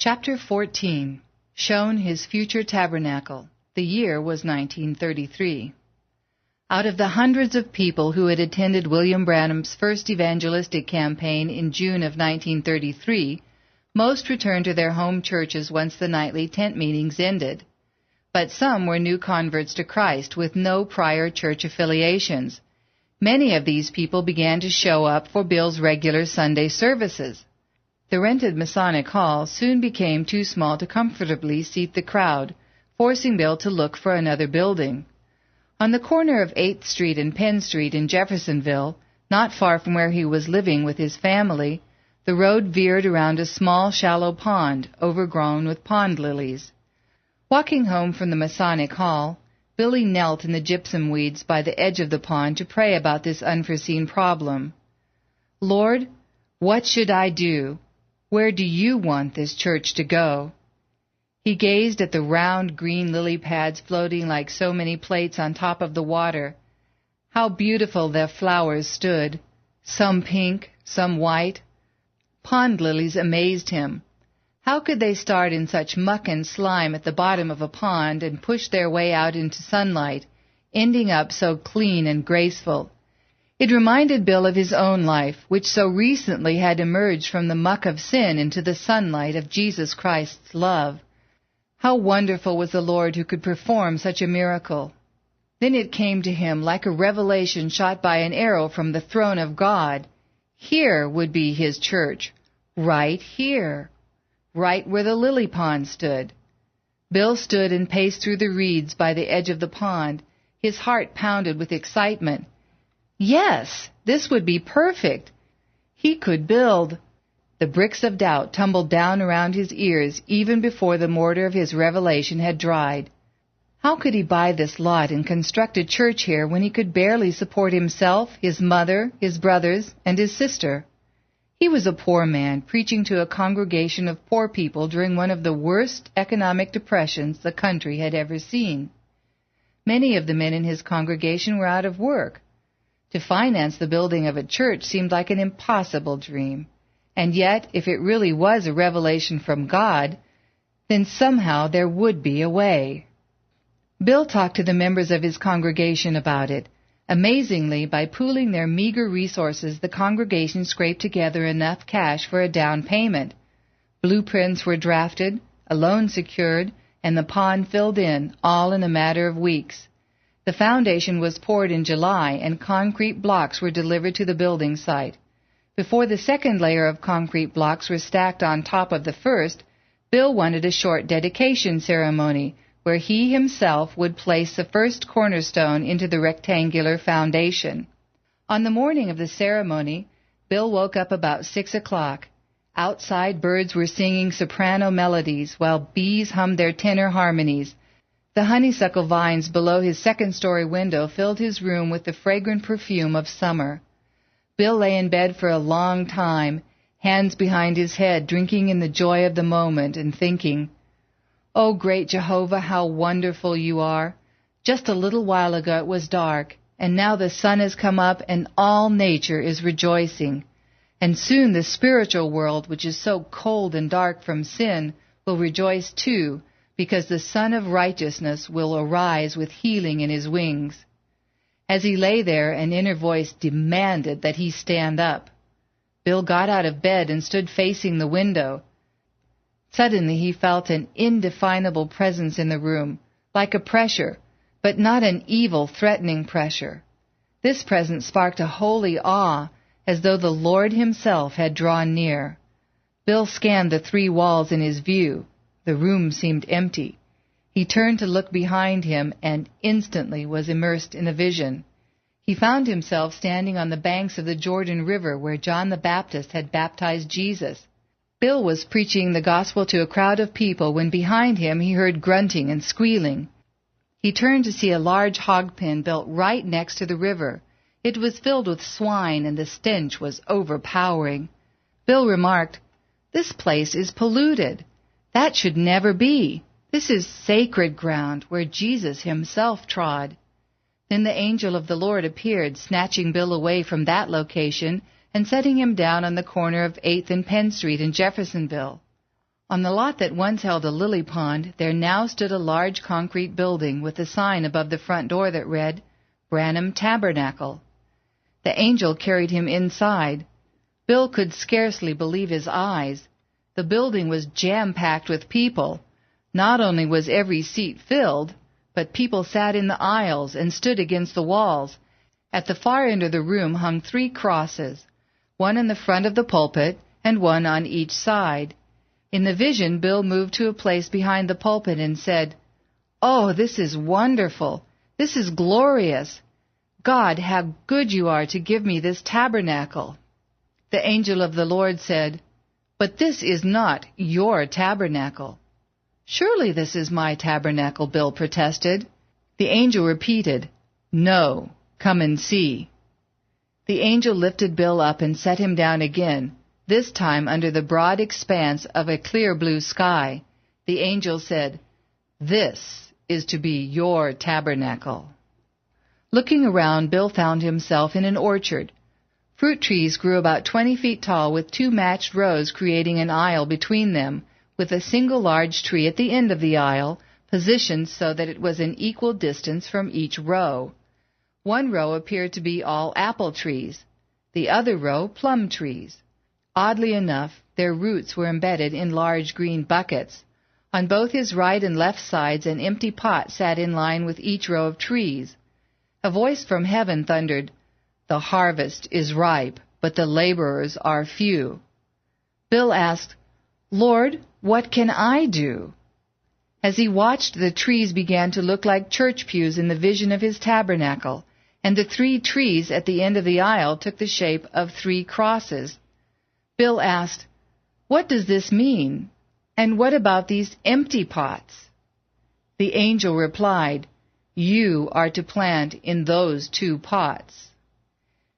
Chapter 14. Shown his future tabernacle. The year was 1933. Out of the hundreds of people who had attended William Branham's first evangelistic campaign in June of 1933, most returned to their home churches once the nightly tent meetings ended. But some were new converts to Christ with no prior church affiliations. Many of these people began to show up for Bill's regular Sunday services. The rented Masonic Hall soon became too small to comfortably seat the crowd, forcing Bill to look for another building. On the corner of 8th Street and Penn Street in Jeffersonville, not far from where he was living with his family, the road veered around a small, shallow pond, overgrown with pond lilies. Walking home from the Masonic Hall, Billy knelt in the gypsum weeds by the edge of the pond to pray about this unforeseen problem. Lord, what should I do? Where do you want this church to go? He gazed at the round green lily pads floating like so many plates on top of the water. How beautiful their flowers stood, some pink, some white. Pond lilies amazed him. How could they start in such muck and slime at the bottom of a pond and push their way out into sunlight, ending up so clean and graceful? It reminded Bill of his own life, which so recently had emerged from the muck of sin into the sunlight of Jesus Christ's love. How wonderful was the Lord who could perform such a miracle! Then it came to him like a revelation shot by an arrow from the throne of God. Here would be his church, right here, right where the lily pond stood. Bill stood and paced through the reeds by the edge of the pond. His heart pounded with excitement. Yes, this would be perfect. He could build. The bricks of doubt tumbled down around his ears even before the mortar of his revelation had dried. How could he buy this lot and construct a church here when he could barely support himself, his mother, his brothers, and his sister? He was a poor man preaching to a congregation of poor people during one of the worst economic depressions the country had ever seen. Many of the men in his congregation were out of work. To finance the building of a church seemed like an impossible dream. And yet, if it really was a revelation from God, then somehow there would be a way. Bill talked to the members of his congregation about it. Amazingly, by pooling their meager resources, the congregation scraped together enough cash for a down payment. Blueprints were drafted, a loan secured, and the pond filled in, all in a matter of weeks. The foundation was poured in July, and concrete blocks were delivered to the building site. Before the second layer of concrete blocks were stacked on top of the first, Bill wanted a short dedication ceremony, where he himself would place the first cornerstone into the rectangular foundation. On the morning of the ceremony, Bill woke up about 6 o'clock. Outside, birds were singing soprano melodies, while bees hummed their tenor harmonies. The honeysuckle vines below his second-story window filled his room with the fragrant perfume of summer. Bill lay in bed for a long time, hands behind his head, drinking in the joy of the moment and thinking, "Oh, great Jehovah, how wonderful you are! Just a little while ago it was dark, and now the sun has come up and all nature is rejoicing. And soon the spiritual world, which is so cold and dark from sin, will rejoice too, because the Son of Righteousness will arise with healing in his wings." As he lay there, an inner voice demanded that he stand up. Bill got out of bed and stood facing the window. Suddenly he felt an indefinable presence in the room, like a pressure, but not an evil, threatening pressure. This presence sparked a holy awe, as though the Lord himself had drawn near. Bill scanned the 3 walls in his view. The room seemed empty. He turned to look behind him and instantly was immersed in a vision. He found himself standing on the banks of the Jordan River where John the Baptist had baptized Jesus. Bill was preaching the gospel to a crowd of people when behind him he heard grunting and squealing. He turned to see a large hog pen built right next to the river. It was filled with swine and the stench was overpowering. Bill remarked, "This place is polluted. That should never be. This is sacred ground where Jesus himself trod." Then the angel of the Lord appeared, snatching Bill away from that location and setting him down on the corner of 8th and Penn Street in Jeffersonville. On the lot that once held a lily pond, there now stood a large concrete building with a sign above the front door that read, Branham Tabernacle. The angel carried him inside. Bill could scarcely believe his eyes. The building was jam-packed with people. Not only was every seat filled, but people sat in the aisles and stood against the walls. At the far end of the room hung 3 crosses, one in the front of the pulpit and one on each side. In the vision, Bill moved to a place behind the pulpit and said, "Oh, this is wonderful. This is glorious. God, how good you are to give me this tabernacle." The angel of the Lord said, "But this is not your tabernacle." "Surely this is my tabernacle," Bill protested. The angel repeated, "No, come and see." The angel lifted Bill up and set him down again, this time under the broad expanse of a clear blue sky. The angel said, "This is to be your tabernacle." Looking around, Bill found himself in an orchard. Fruit trees grew about 20 feet tall with 2 matched rows creating an aisle between them, with a single large tree at the end of the aisle, positioned so that it was an equal distance from each row. One row appeared to be all apple trees, the other row plum trees. Oddly enough, their roots were embedded in large green buckets. On both his right and left sides an empty pot sat in line with each row of trees. A voice from heaven thundered, "The harvest is ripe, but the laborers are few." Bill asked, "Lord, what can I do?" As he watched, the trees began to look like church pews in the vision of his tabernacle, and the 3 trees at the end of the aisle took the shape of 3 crosses. Bill asked, "What does this mean? And what about these empty pots?" The angel replied, "You are to plant in those 2 pots."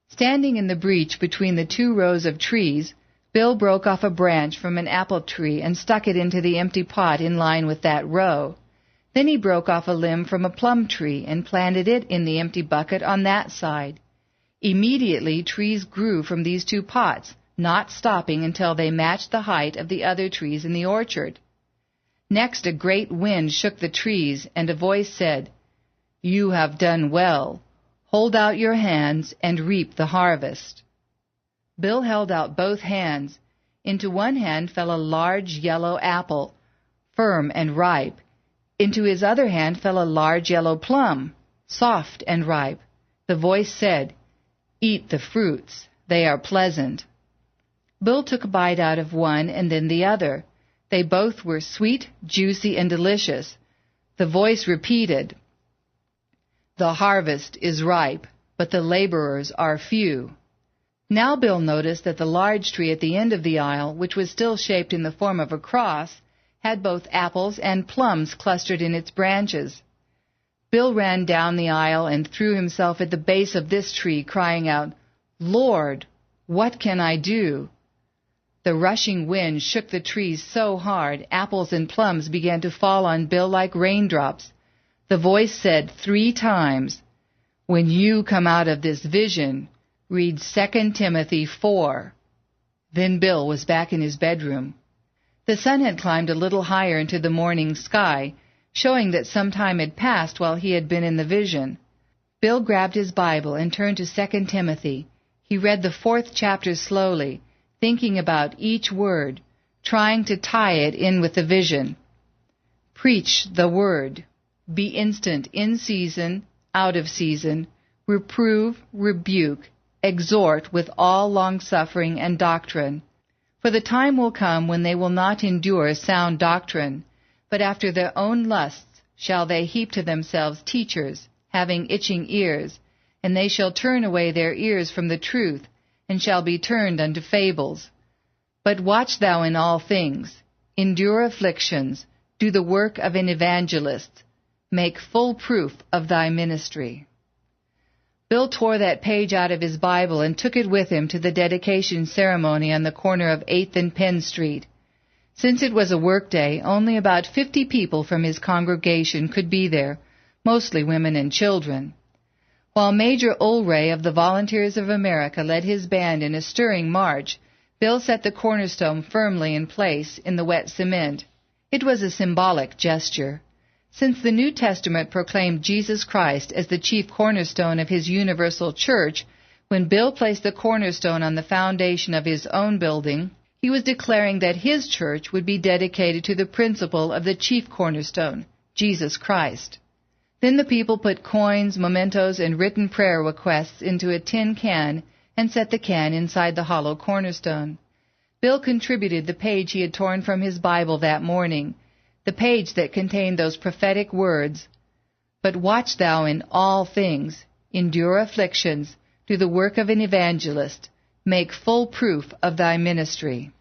Standing in the breach between the 2 rows of trees, Bill broke off a branch from an apple tree and stuck it into the empty pot in line with that row. Then he broke off a limb from a plum tree and planted it in the empty bucket on that side. Immediately, trees grew from these 2 pots, not stopping until they matched the height of the other trees in the orchard. Next, a great wind shook the trees, and a voice said, "You have done well. Hold out your hands and reap the harvest." Bill held out both hands. Into one hand fell a large yellow apple, firm and ripe. Into his other hand fell a large yellow plum, soft and ripe. The voice said, "Eat the fruits. They are pleasant." Bill took a bite out of one and then the other. They both were sweet, juicy, and delicious. The voice repeated, "The harvest is ripe, but the laborers are few." Now Bill noticed that the large tree at the end of the aisle, which was still shaped in the form of a cross, had both apples and plums clustered in its branches. Bill ran down the aisle and threw himself at the base of this tree, crying out, "Lord, what can I do?" The rushing wind shook the trees so hard, apples and plums began to fall on Bill like raindrops. The voice said 3 times, "When you come out of this vision, read 2 Timothy 4. Then Bill was back in his bedroom. The sun had climbed a little higher into the morning sky, showing that some time had passed while he had been in the vision. Bill grabbed his Bible and turned to 2 Timothy. He read the 4th chapter slowly, thinking about each word, trying to tie it in with the vision. Preach the word. Be instant in season, out of season. Reprove, rebuke, exhort with all longsuffering and doctrine. For the time will come when they will not endure sound doctrine, but after their own lusts shall they heap to themselves teachers, having itching ears, and they shall turn away their ears from the truth, and shall be turned unto fables. But watch thou in all things, endure afflictions, do the work of an evangelist, make full proof of thy ministry. Bill tore that page out of his Bible and took it with him to the dedication ceremony on the corner of 8th and Penn Street. Since it was a work day, only about 50 people from his congregation could be there, mostly women and children. While Major Ulray of the Volunteers of America led his band in a stirring march, Bill set the cornerstone firmly in place in the wet cement. It was a symbolic gesture. Since the New Testament proclaimed Jesus Christ as the chief cornerstone of his universal church, when Bill placed the cornerstone on the foundation of his own building, he was declaring that his church would be dedicated to the principle of the chief cornerstone, Jesus Christ. Then the people put coins, mementos, and written prayer requests into a tin can and set the can inside the hollow cornerstone. Bill contributed the page he had torn from his Bible that morning, the page that contained those prophetic words, "But watch thou in all things, endure afflictions, do the work of an evangelist, make full proof of thy ministry."